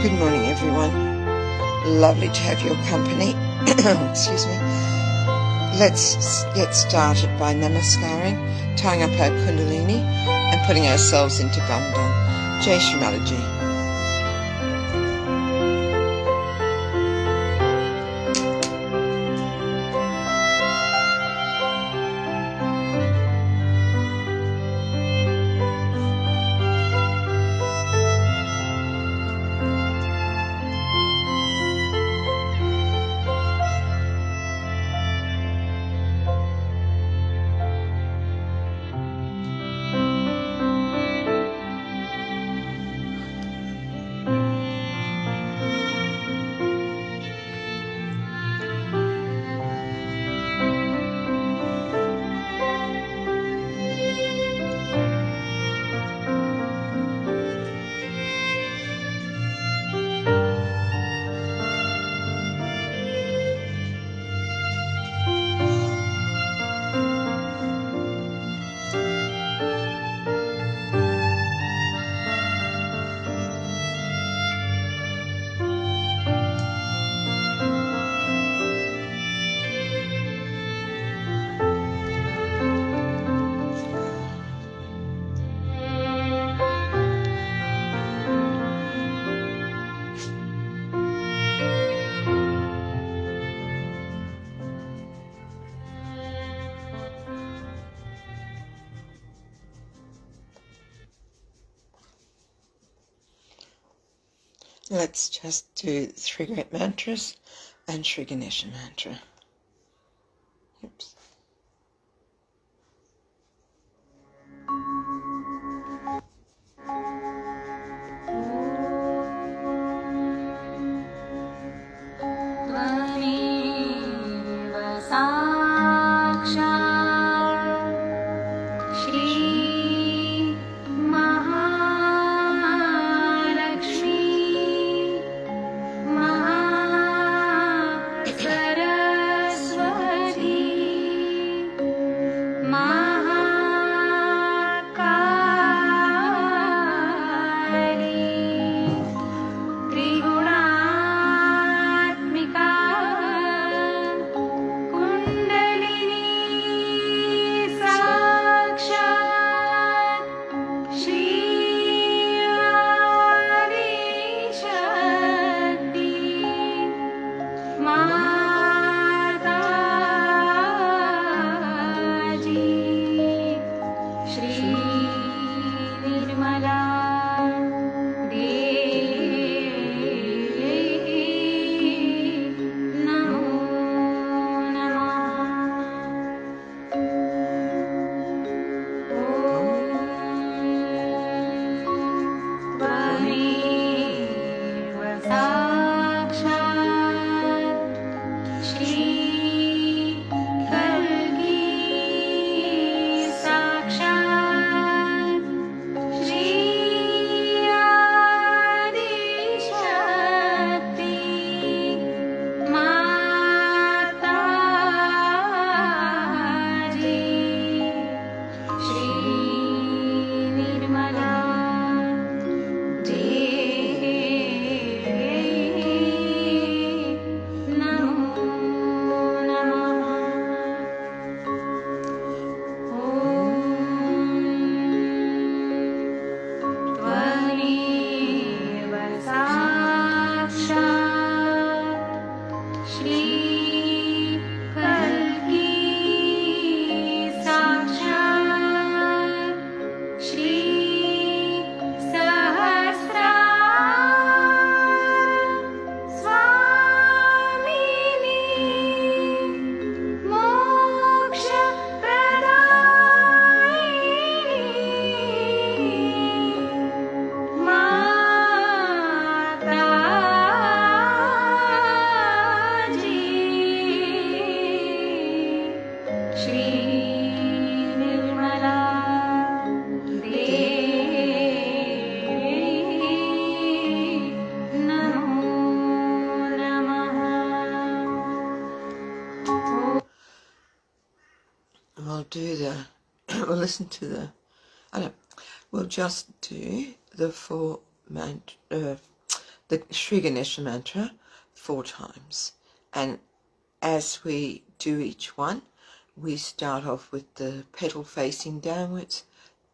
Good morning, everyone. Lovely to have your company. Excuse me. Let's get started by namaskaring, tying up our Kundalini and putting ourselves into Bandhan. Jai Shri Mataji. Let's just do 3 great mantras and Shri Ganesha mantra. Oops. We'll listen to we'll just do the 4 the Shri Ganesha mantra 4 times. And as we do each one, we start off with the petal facing downwards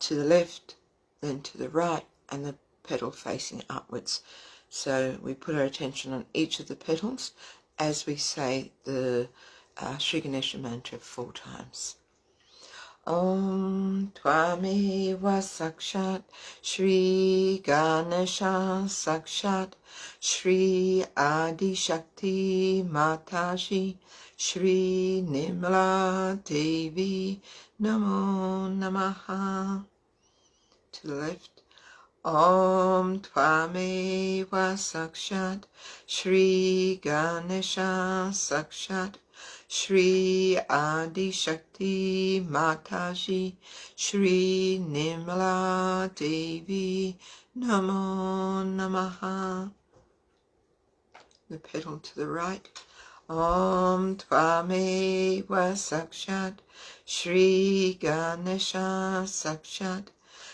to the left, then to the right, and the petal facing upwards. So we put our attention on each of the petals as we say the Shri Ganesha mantra 4 times. Om Tvameva Sakshat Shri Ganesha Sakshat Shri Adi Shakti Mataji Shri Nimla Devi Namo Namaha. To the left. Om Tvameva Sakshat Shri Ganesha Sakshat Shri Adi Shakti Mataji Shri Nimla Devi Namo Namaha. The petal to the right. Om Tvameva Sakshat Shri Ganesha Sakshat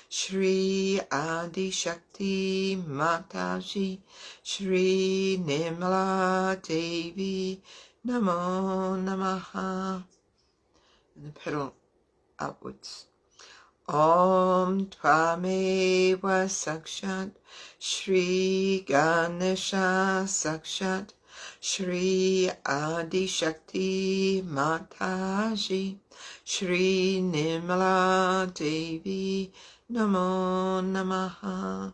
Shri Adi Shakti Mataji Shri Nimla Devi Namo Namaha. And the petal upwards. Om Tvameva Sakshat Shri Ganesha Sakshat Shri Adi Shakti Mataji Shri Nimla Devi Namo Namaha.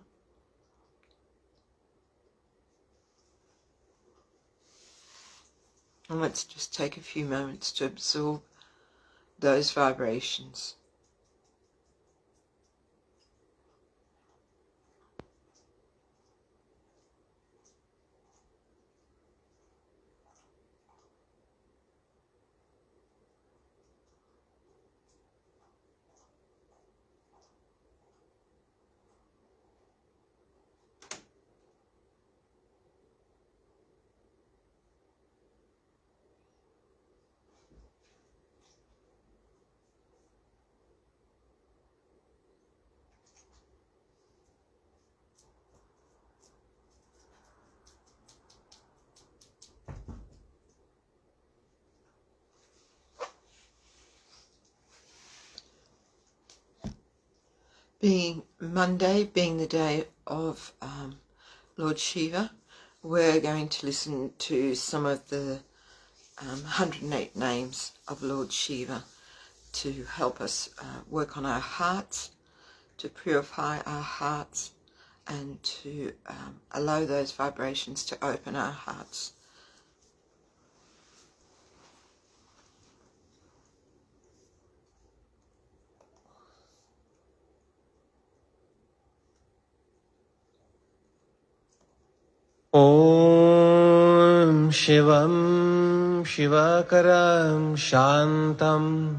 And let's just take a few moments to absorb those vibrations. Being Monday, being the day of Lord Shiva, we're going to listen to some of the 108 names of Lord Shiva to help us work on our hearts, to purify our hearts, and to allow those vibrations to open our hearts. Om Shivam Shivakaram Shantam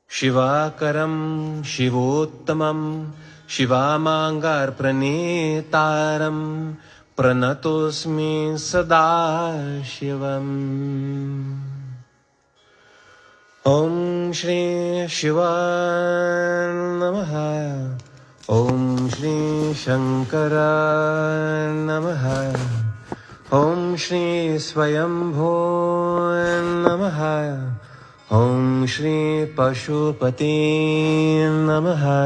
Shivakaram Shivottamam Shivamangar Pranetaram Pranatosmi Sada Shivam. Om Shri Shiva Namaha. Om Shri Shankara Namaha. Om Shri Swayambho Namaha. Om Shri Pashupati Namaha.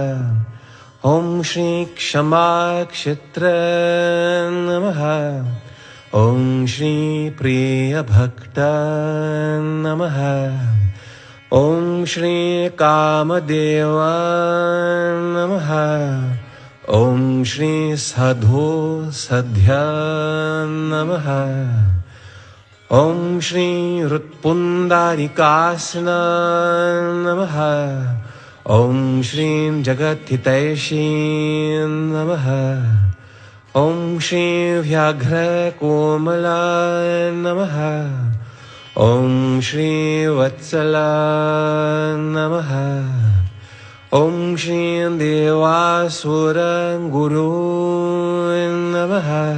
Om Shri Kshama Kshitra Namaha. Om Shri Priya Bhakta Namaha. Om Shri Kamadeva Namaha. Om Shri Sadhu Sadhya Namaha. Om Shri Rutpundarikasana Namaha. Om Shri Jagathitaishi Namaha. Om Shri Vyaghra Komala Namaha. Om Shri Vatsala Namaha. Om Shri Devasura Guru Namaha.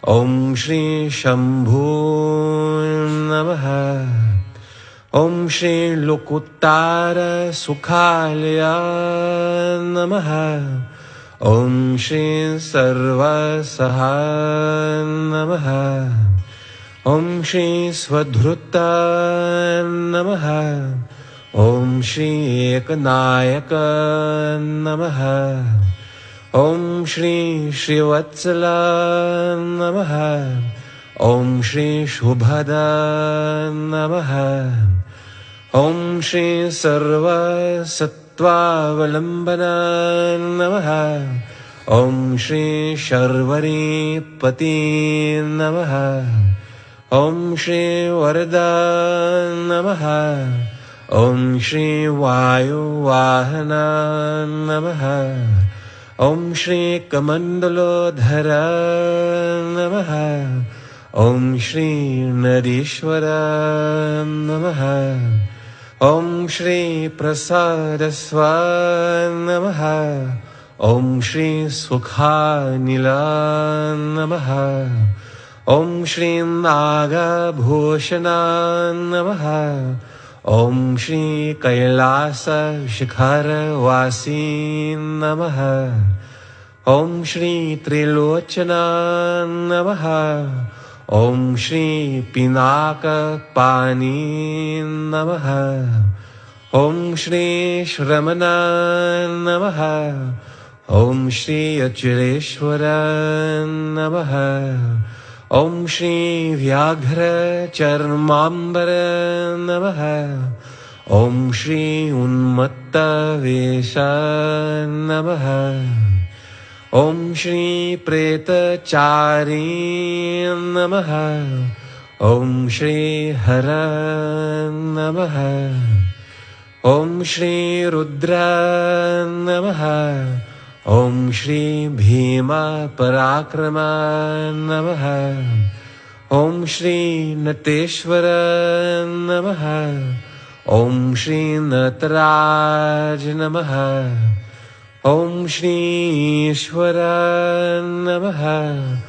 Om Shri Shambhu Namaha. Om Shri Lokuttara Sukhalaya Namaha. Om Shri Sarva Sahaja Namaha. Om Shri Svadhrutta Namaha. Om Shri Ekanayaka Namaha. Om Shri Shrivatsala Namaha. Om Shri Shubhada Namaha. Om Shri Sarva Sattvavalambana Namaha. Om Shri Sharvari Pati Namaha. Om Shri Varada Namaha. Om Shri Vayu Vahana Namaha. Om Shri Kamandalodhara Namaha. Om Shri Narishwara Namaha. Om Shri Prasadasva Namaha. Om Shri Sukha Nila Namaha. Om Shri Naga Bhushana Namaha. Om Shri Kailasa Shikhara Vasi Namaha. Om Shri Trilochana Namaha. Om Shri Pinaka Pani Namaha. Om Shri Shramana Namaha. Om Shri Achireshwara Namaha. Om Shri Vyaghra Charmambara Namaha. Om Shri Unmatta Vesha Namaha. Om Shri Preta Chari Namaha. Om Shri Hara Namaha. Om Shri Rudra Namaha. Om Shri Bhima Parakrama Namaha. Om Shri Nateshwara Namaha. Om Shri Nataraj Namaha. Om Shri Ishwara Namaha.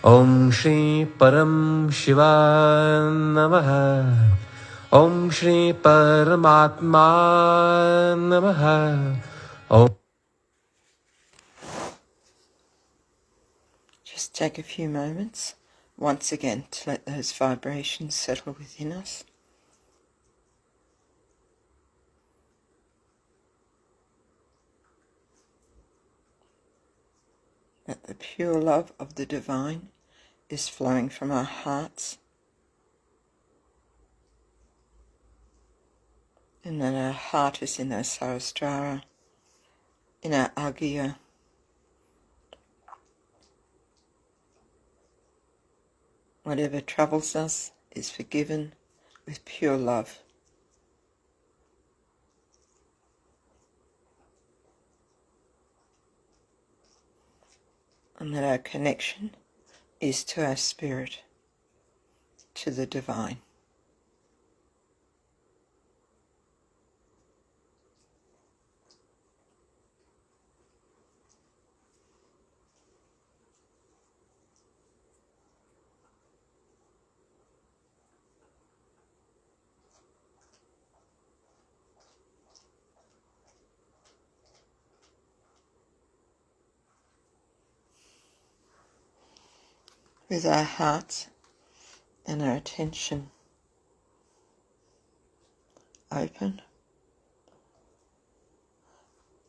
Om Shri Param Shiva Namaha. Om Shri Paramatma Namaha. Om Just take a few moments once again to let those vibrations settle within us. That the pure love of the divine is flowing from our hearts, and that our heart is in our Sahasrara, in our Agya. Whatever troubles us is forgiven with pure love. And that our connection is to our spirit, to the divine. With our hearts and our attention open,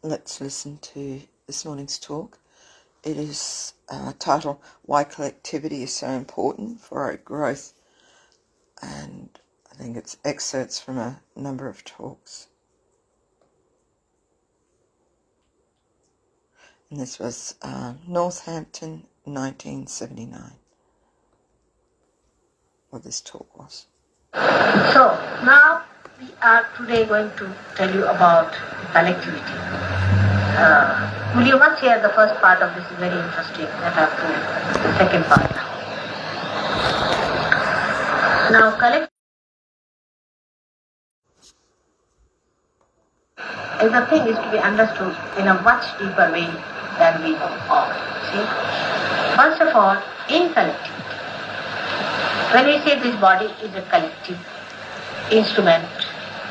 let's listen to this morning's talk. It is titled Why Collectivity is So Important for Our Growth, and I think it's excerpts from a number of talks. And this was Northampton, 1979. What this talk was. So now we are today going to tell you about collectivity. Will you must hear the first part of this is very interesting. Let us do the second part now. Now collectivity is a thing is to be understood in a much deeper way than we all. See? First of all, in collectivity. When we say this body is a collective instrument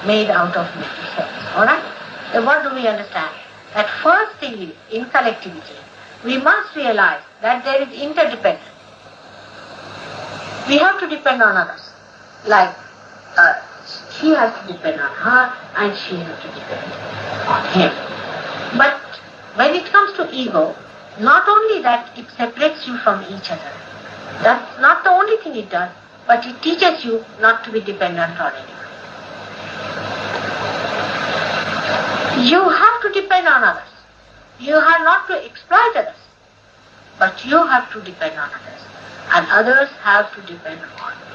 made out of many cells, alright? Then what do we understand? That first thing is, in collectivity, we must realize that there is interdependence. We have to depend on others. Like she has to depend on her and she has to depend on him. But when it comes to ego, not only that it separates you from each other, that's not the only thing it does, but it teaches you not to be dependent on anyone. You have to depend on others. You have not to exploit others, but you have to depend on others, and others have to depend on you.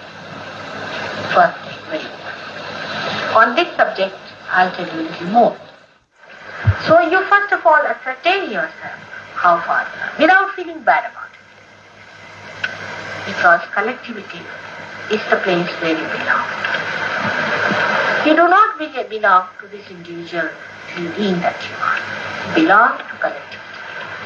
First thing, very important. On this subject, I'll tell you a little more. So you first of all ascertain yourself how far you are, without feeling bad about it. Because collectivity is the place where you belong. You do not belong to this individual being that you are. You belong to collectivity.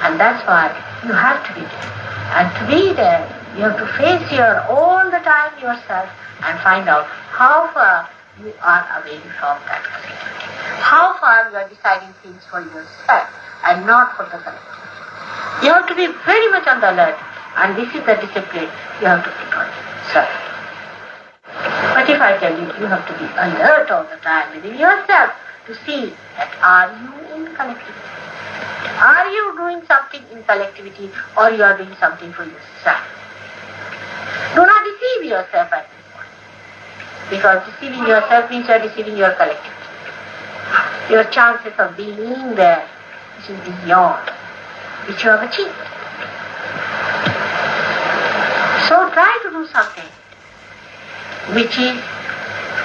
And that's why you have to be there. And to be there, you have to face here all the time yourself and find out how far you are away from that collectivity. How far you are deciding things for yourself and not for the collective. You have to be very much on the alert, and this is the discipline you have to put on yourself. But if I tell you, you have to be alert all the time within yourself to see that are you in collectivity? Are you doing something in collectivity or you are doing something for yourself? Do not deceive yourself at this point. Because deceiving yourself means you are deceiving your collectivity. Your chances of being there is beyond which you have achieved. So try to do something which is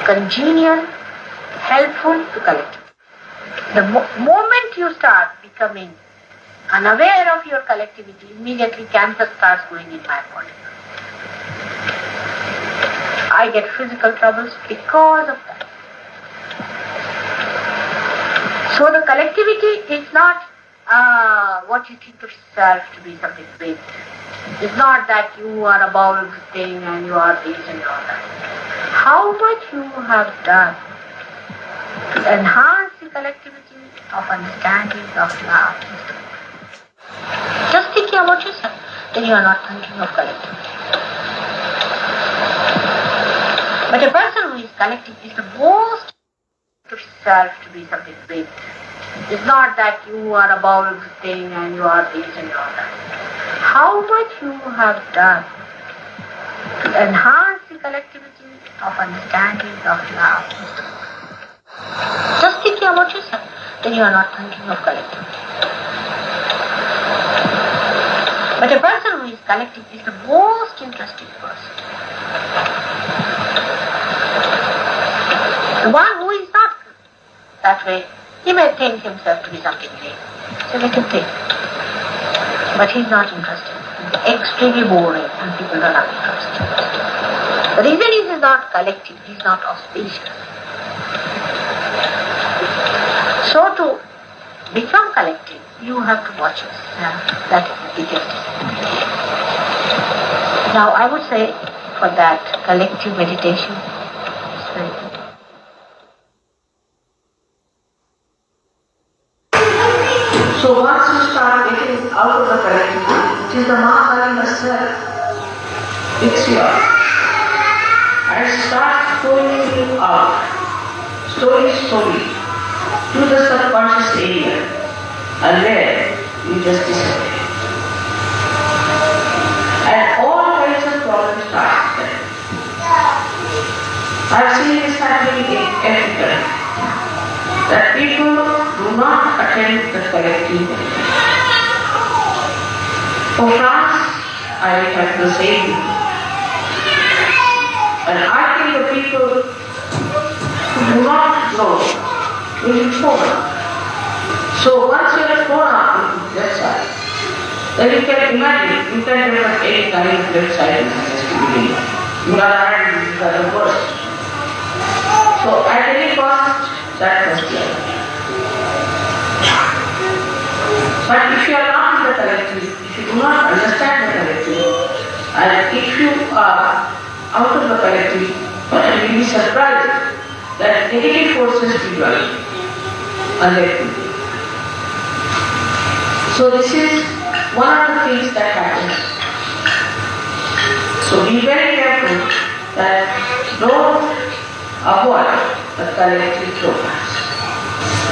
congenial, helpful to collectivity. The moment you start becoming unaware of your collectivity, immediately cancer starts going in my body. I get physical troubles because of that. So the collectivity is not what you think of yourself to be something big. It's not that you are above everything and you are this and all that. How much you have done to enhance the collectivity of understanding, of love. Just thinking about yourself, then you are not thinking of collectivity. But a person who is collective is the most to self to be something big. It's not that you are above everything and you are this and all that. How much you have done to enhance the collectivity of understanding, of love. Just thinking about yourself, then you are not thinking of collectivity. But a person who is collective is the most interesting person. The one who is not that way, he may think himself to be something great. It's a little thing. But he's not interested. He's extremely boring and people are not interested. The reason he is not collective, he is not auspicious. So to become collective, you have to watch yourself. That is the biggest discipline. Now I would say for that collective meditation, it's very good. So once you start getting out of the collectivity, it is the Mahakali herself picks you up and starts flowing you out, slowly, to the subconscious area, and there you just disappear. And all kinds of problems start there. I've seen this happening in Africa, that people do not attend the collective. For France, I have the same. And I think the people who do not know will be thrown out. So once you are thrown out into that side, then you can imagine, you can never have any kind of left side in you are adding to the worst. So at any cost, that must be avoided. But if you are not in the collective, if you do not understand the collective, and if you are out of the collective, you will be surprised that negative forces will rise. So this is one of the things that happens. So be very careful that don't avoid the collective programs.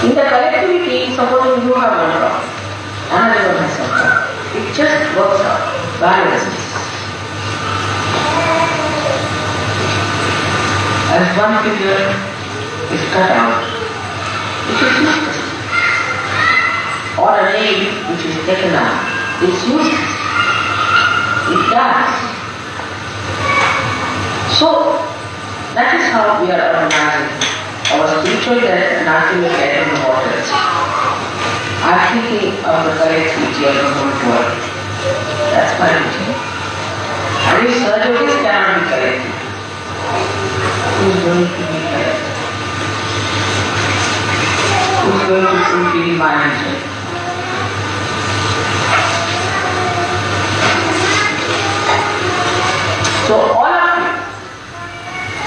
In the collectivity, supposing you have one problem, another one has some problem. It just works out, balances. As one figure is cut out, it is useless. Or a nail which is taken out, it's useless. It dies. So, that is how we are organizing our spiritual death and ultimate death in the waters. I am thinking of the collectivity of the whole world. That's my routine. And if surgeries cannot be collected, who is going to be collected? Who is going to fulfill my mission? So all of you,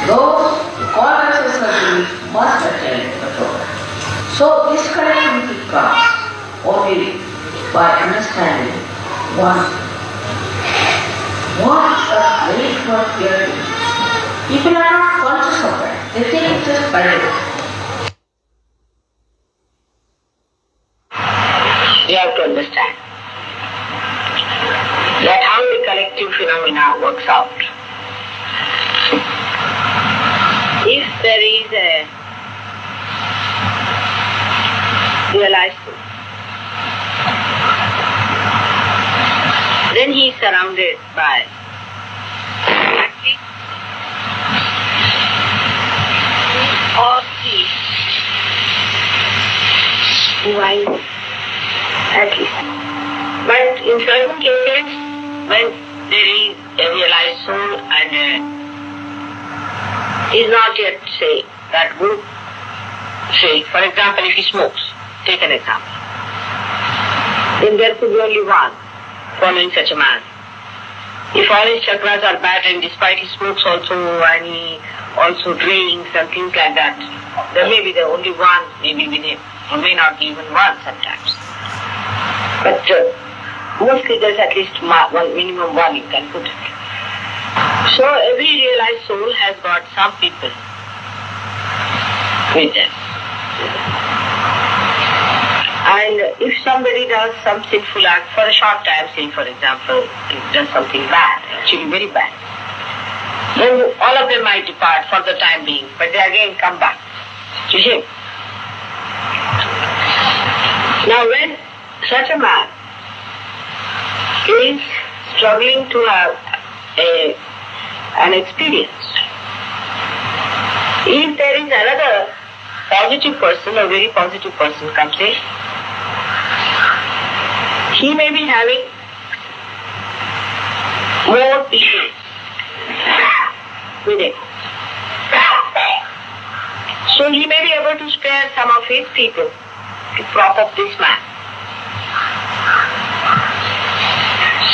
those who call themselves surgeries must attend the program. So this collectivity comes only by understanding one. What a great work we are doing. People are not conscious of that. They think it's just by the way. You have to understand that how the collective phenomena works out. If there is a realized soul, then he is surrounded by or he wise at least. But in certain cases, when there is a realized soul and is not yet, say, that good, say, for example, if he smokes, take an example, then there could be only one following such a man. If all his chakras are bad and despite he smokes also and he also drinks and things like that, there may be the only one, maybe with him, or may not be even one sometimes. But mostly there's at least one, minimum one you can put it. So every realized soul has got some people with them. And if somebody does some sinful act for a short time, say for example, he does something bad, actually very bad, then all of them might depart for the time being, but they again come back to him. Now when such a man is struggling to have an experience, if there is another positive person, a very positive person comes in, he may be having more people with him. So he may be able to spare some of his people to prop up this man.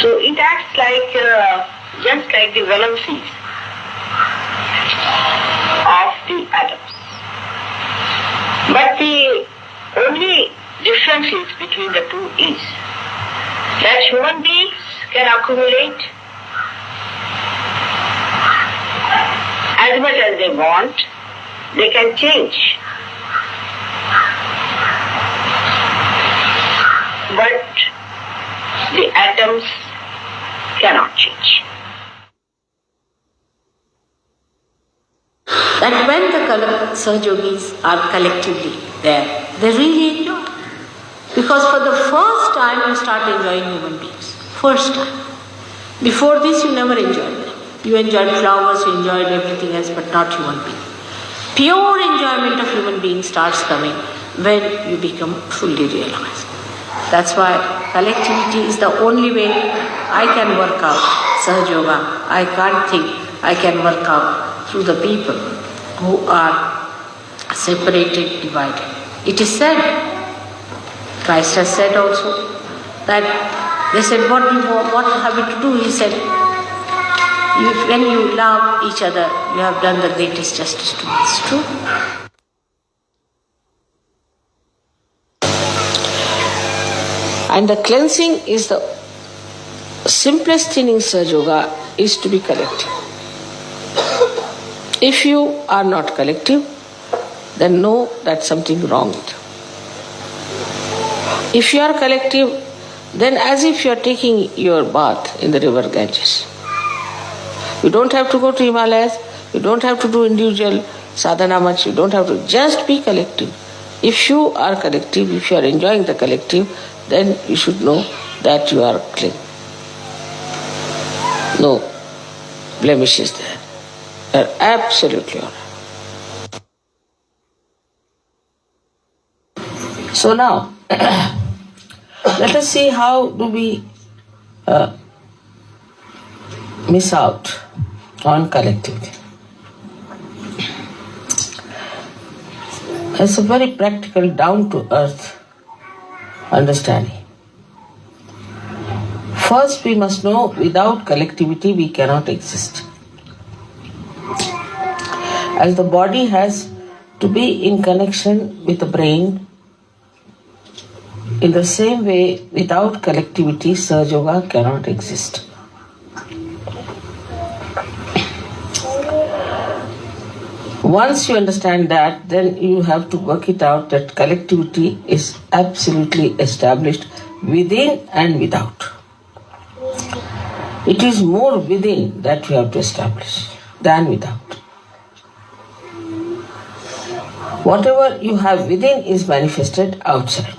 So it acts like, just like the valencies of the atoms. But the only difference is between the two is that human beings can accumulate as much as they want, they can change. But the atoms cannot change. That when the Sahajogis are collectively there, they really enjoy. Because for the first time you start enjoying human beings. First time. Before this you never enjoyed them. You enjoyed flowers, you enjoyed everything else, but not human beings. Pure enjoyment of human beings starts coming when you become fully realized. That's why collectivity is the only way I can work out Sahaja Yoga. I can't think I can work out through the people who are separated, divided. It is said, Christ has said also, that they said, what have you to do? He said, when you love each other, you have done the greatest justice to me. It's true. And the cleansing is the simplest thing in Sahaja Yoga is to be collective. If you are not collective, then know that something wrong with you. If you are collective, then as if you are taking your bath in the river Ganges. You don't have to go to Himalayas, you don't have to do individual sadhana much, you don't have to, just be collective. If you are collective, if you are enjoying the collective, then you should know that you are clean. No blemishes there. You are absolutely all right. So now, let us see how do we miss out on collectivity. It's a very practical, down-to-earth understanding. First, we must know without collectivity we cannot exist. As the body has to be in connection with the brain, in the same way, without collectivity, Sahaja Yoga cannot exist. Once you understand that, then you have to work it out that collectivity is absolutely established within and without. It is more within that you have to establish than without. Whatever you have within is manifested outside.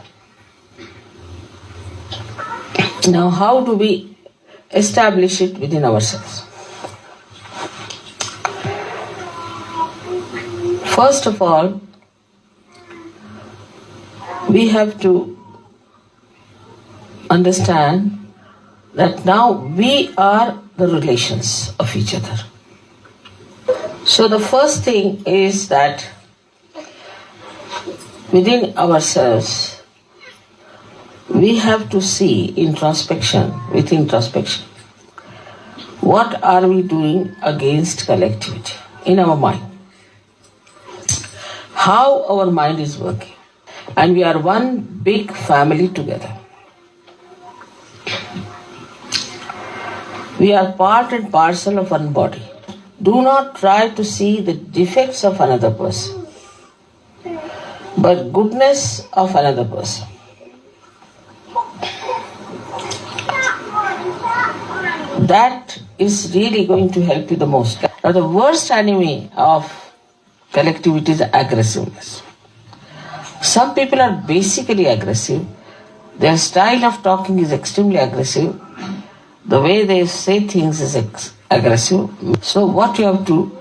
Now, how do we establish it within ourselves? First of all, we have to understand that now we are the relations of each other. So the first thing is that within ourselves, we have to see introspection, with introspection. What are we doing against collectivity in our mind? How our mind is working. And we are one big family together. We are part and parcel of one body. Do not try to see the defects of another person, but goodness of another person. That is really going to help you the most. Now, the worst enemy of collectivity is aggressiveness. Some people are basically aggressive. Their style of talking is extremely aggressive. The way they say things is aggressive. So what you have to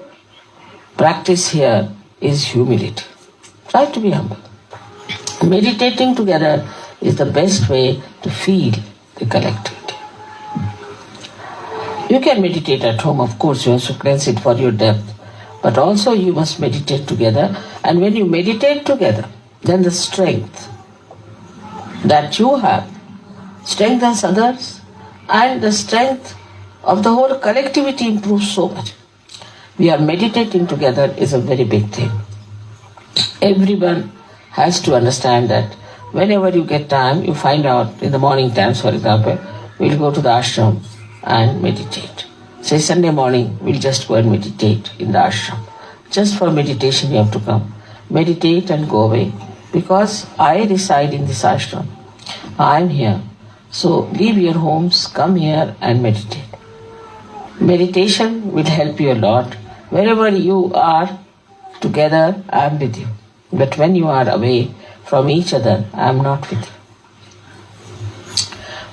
practice here is humility. Try to be humble. Meditating together is the best way to feel the collectivity. You can meditate at home, of course, you have to cleanse it for your depth. But also you must meditate together. And when you meditate together, then the strength that you have strengthens others, and the strength of the whole collectivity improves so much. We are meditating together is a very big thing. Everyone has to understand that whenever you get time, you find out in the morning times, for example, we'll go to the ashram and meditate. Say Sunday morning, we'll just go and meditate in the ashram. Just for meditation you have to come. Meditate and go away. Because I reside in this ashram. I am here. So leave your homes, come here and meditate. Meditation will help you a lot. Wherever you are together, I am with you. But when you are away from each other, I am not with you.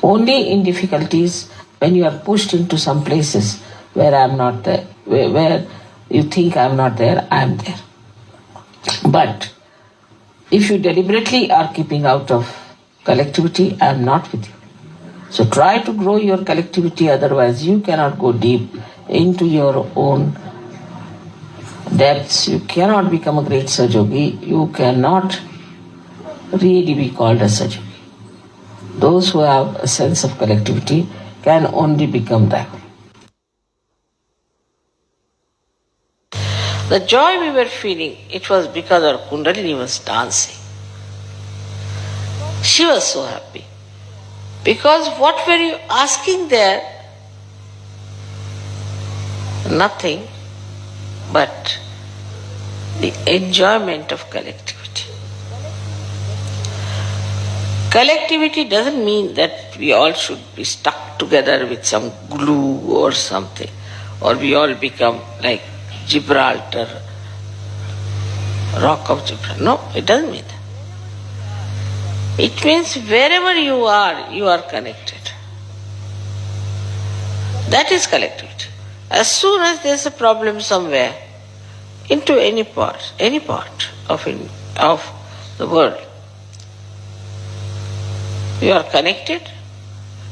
Only in difficulties, when you are pushed into some places where I am not there, where you think I am not there, I am there. But if you deliberately are keeping out of collectivity, I am not with you. So try to grow your collectivity, otherwise you cannot go deep into your own depths. You cannot become a great Sahaja Yogi. You cannot really be called a Sahaja Yogi. Those who have a sense of collectivity can only become that. The joy we were feeling, it was because our Kundalini was dancing. She was so happy. Because what were you asking there? Nothing but the enjoyment of collectivity. Collectivity doesn't mean that we all should be stuck together with some glue or something, or we all become like Gibraltar, rock of Gibraltar. No, it doesn't mean that. It means wherever you are connected. That is collectivity. As soon as there's a problem somewhere, into any part of the world, you are connected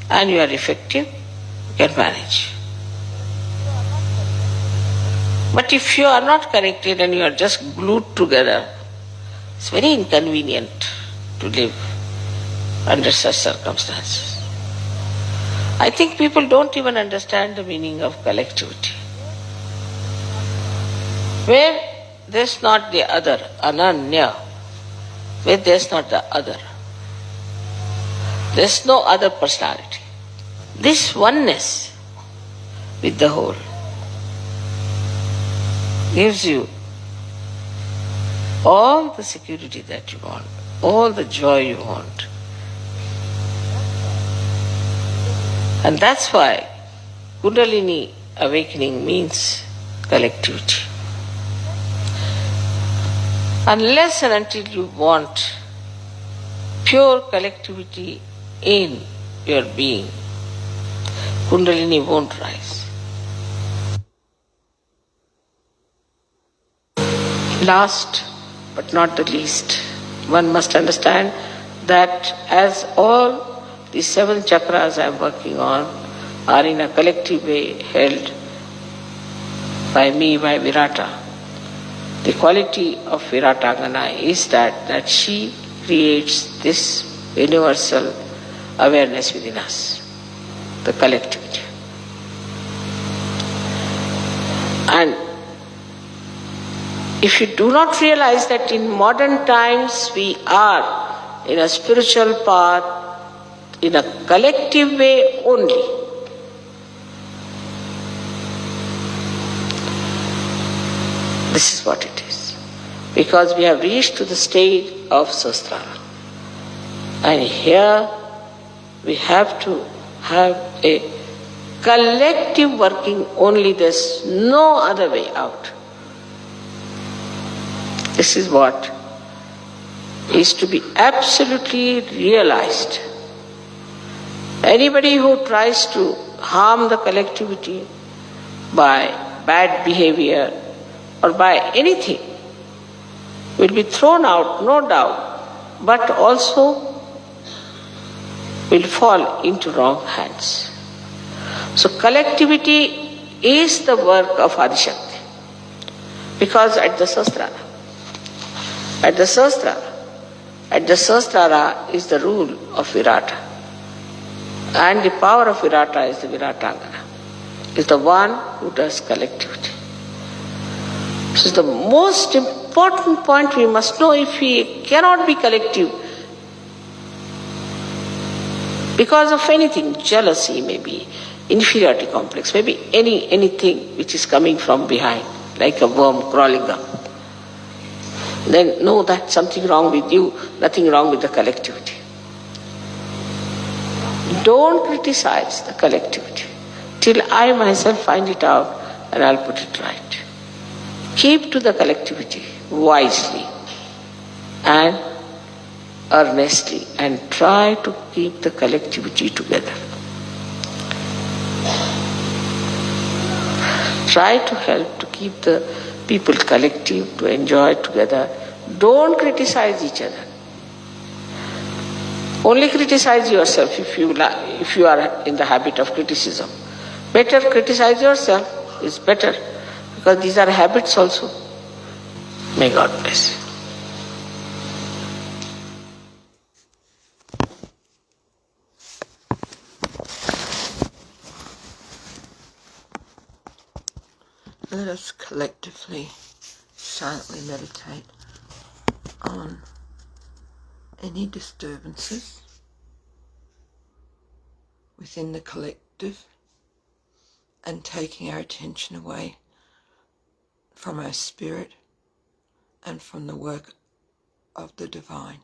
and you are effective, you can manage. But if you are not connected and you are just glued together, it's very inconvenient to live under such circumstances. I think people don't even understand the meaning of collectivity. Where there's not the other, ananya, where there's not the other, there's no other personality. This oneness with the whole gives you all the security that you want, all the joy you want. And that's why Kundalini awakening means collectivity. Unless and until you want pure collectivity in your being, Kundalini won't rise. Last but not the least, one must understand that as all the 7 chakras I am working on are in a collective way held by me, by Virata, the quality of Viratangana is that she creates this universal awareness within us, the collectivity. And if you do not realize that in modern times we are in a spiritual path, in a collective way only, this is what it is. Because we have reached to the state of Sahasrara. And here we have to have a collective working only, there's no other way out. This is what is to be absolutely realized. Anybody who tries to harm the collectivity by bad behavior or by anything will be thrown out, no doubt, but also will fall into wrong hands. So collectivity is the work of Adishakti. Because at the Sahasrara is the rule of Virata. And the power of Virata is the Viratangana, is the one who does collectivity. This is the most important point we must know. If we cannot be collective because of anything, jealousy maybe, inferiority complex, maybe anything which is coming from behind, like a worm crawling up, then know that something wrong with you, nothing wrong with the collectivity. Don't criticize the collectivity till I myself find it out and I'll put it right. Keep to the collectivity wisely and earnestly and try to keep the collectivity together. Try to help to keep the people collective, to enjoy together. Don't criticize each other. Only criticize yourself if you are in the habit of criticism. Better criticize yourself is better, because these are habits also. May God bless you. Let us collectively, silently meditate on any disturbances within the collective and taking our attention away from our spirit and from the work of the divine.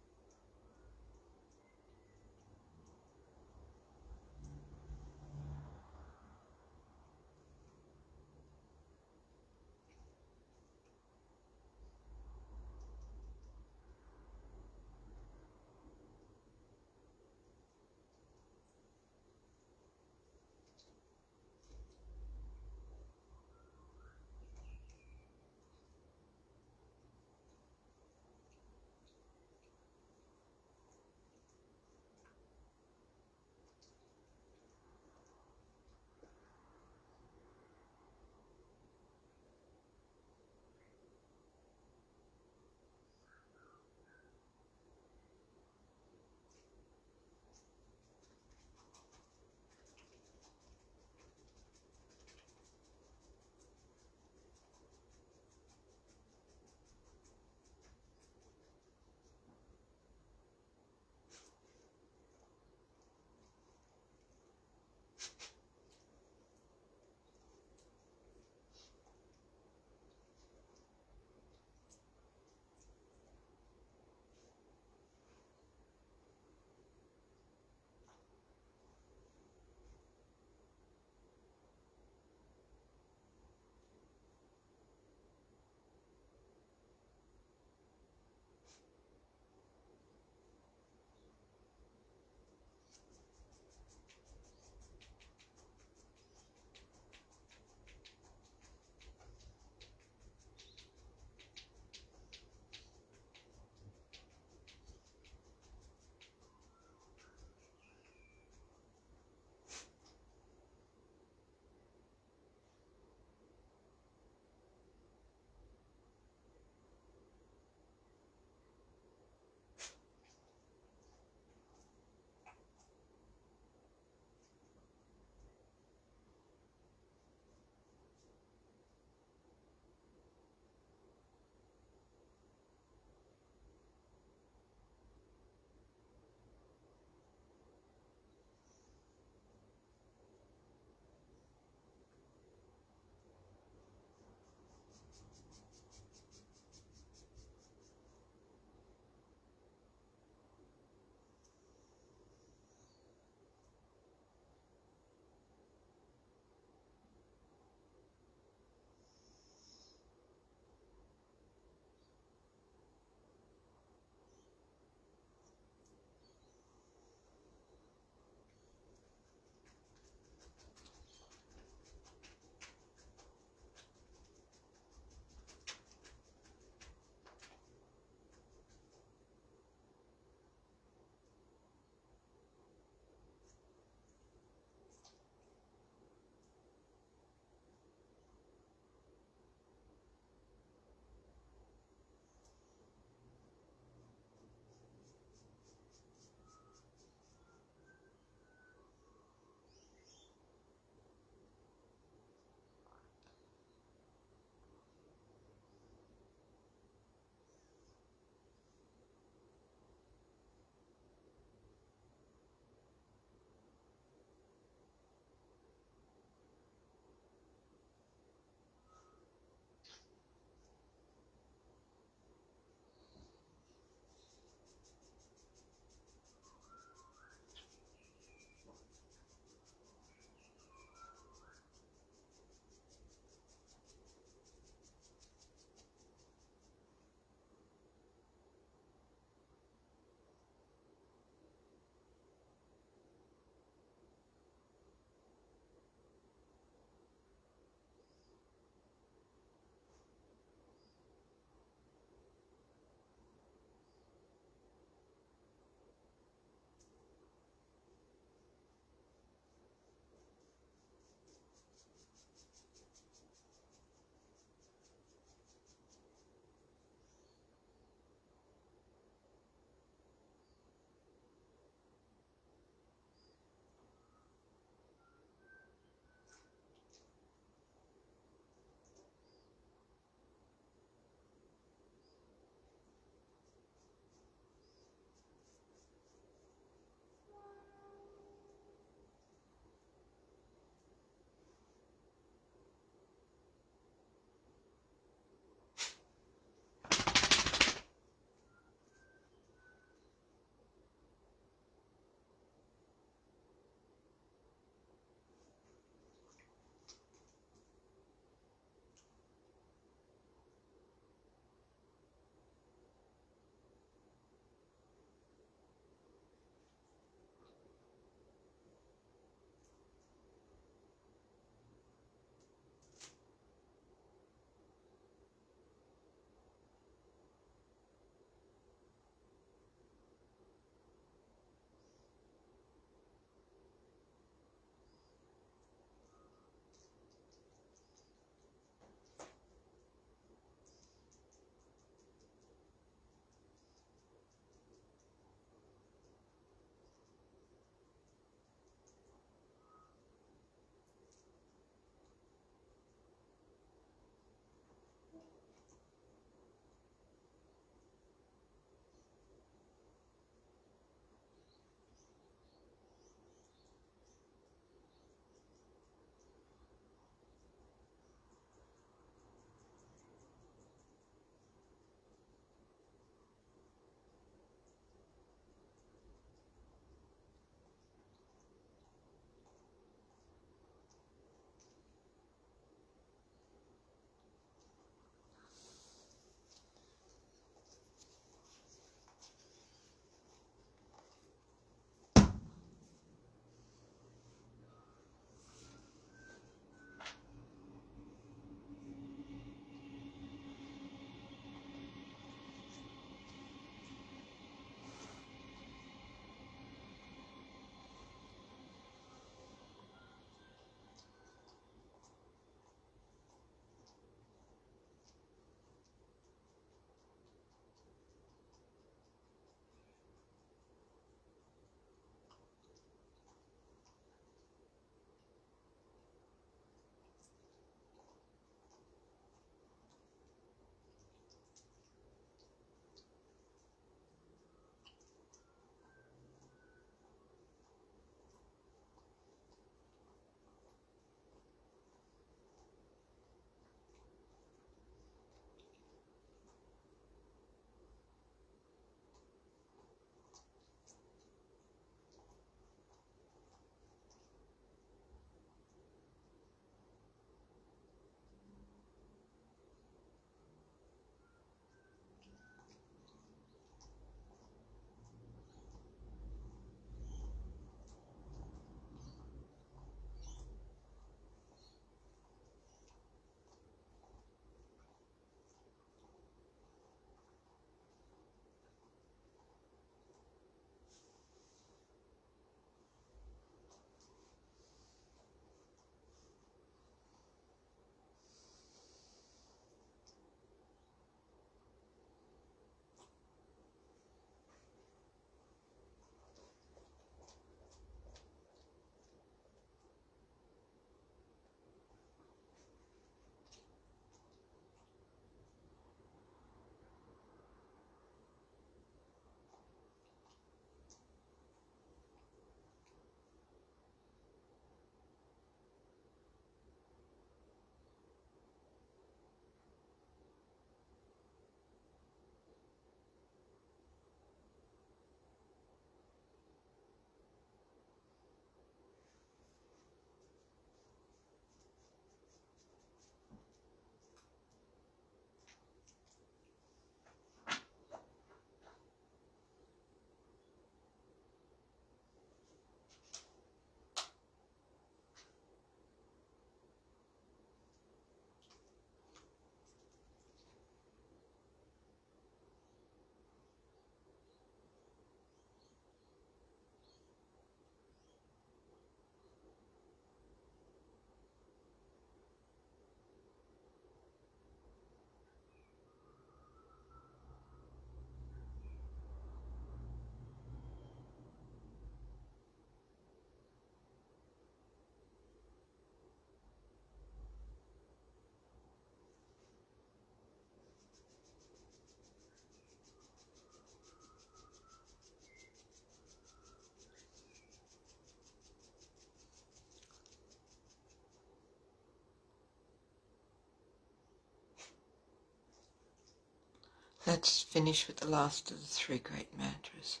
Let's finish with the last of the three great mantras.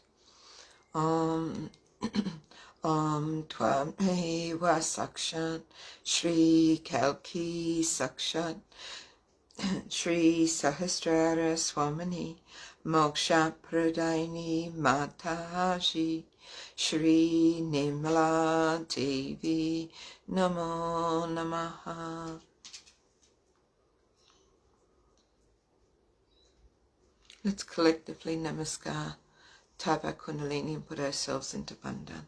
Om Om Twameva Sakshat Shri Kalki Sakshat Shri Sahasrara Swamini Moksha Pradaini Mataji Shri Nimala Devi Namo Namaha. Let's collectively namaskar, tap our Kundalini and put ourselves into Bandhan.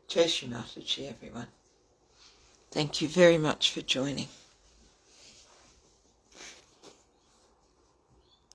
Jai Shri Mataji, everyone. Thank you very much for joining.